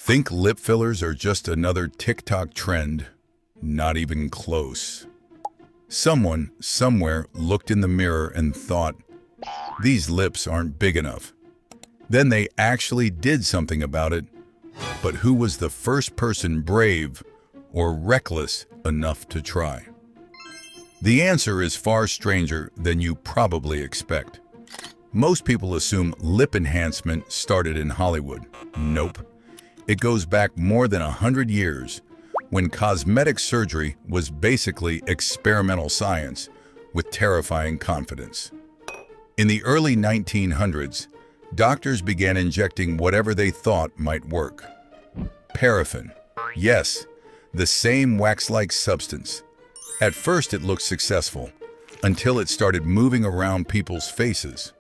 Think lip fillers are just another TikTok trend? Not even close. Someone, somewhere, looked in the mirror and thought, these lips aren't big enough. Then they actually did something about it. But who was the first person brave or reckless enough to try? The answer is far stranger than you probably expect. Most people assume lip enhancement started in Hollywood. Nope. It goes back more than 100 years, when cosmetic surgery was basically experimental science with terrifying confidence. In the early 1900s, doctors began injecting whatever they thought might work. Paraffin. Yes, the same wax-like substance. At first it looked successful, until it started moving around people's faces.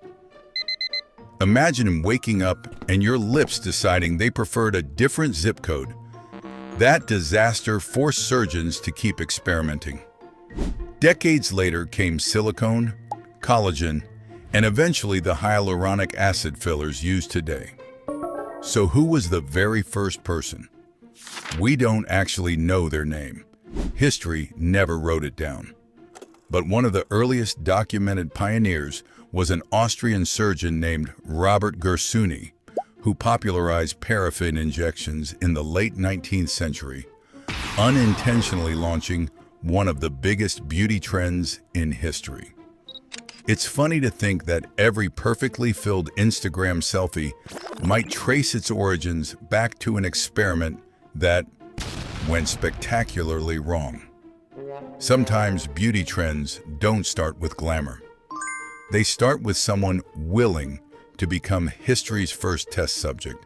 Imagine waking up and your lips deciding they preferred a different zip code. That disaster forced surgeons to keep experimenting. Decades later came silicone, collagen, and eventually the hyaluronic acid fillers used today. So who was the very first person? We don't actually know their name. History never wrote it down. But one of the earliest documented pioneers was an Austrian surgeon named Robert Gersuni, who popularized paraffin injections in the late 19th century, unintentionally launching one of the biggest beauty trends in history. It's funny to think that every perfectly filled Instagram selfie might trace its origins back to an experiment that went spectacularly wrong. Sometimes beauty trends don't start with glamour. They start with someone willing to become history's first test subject.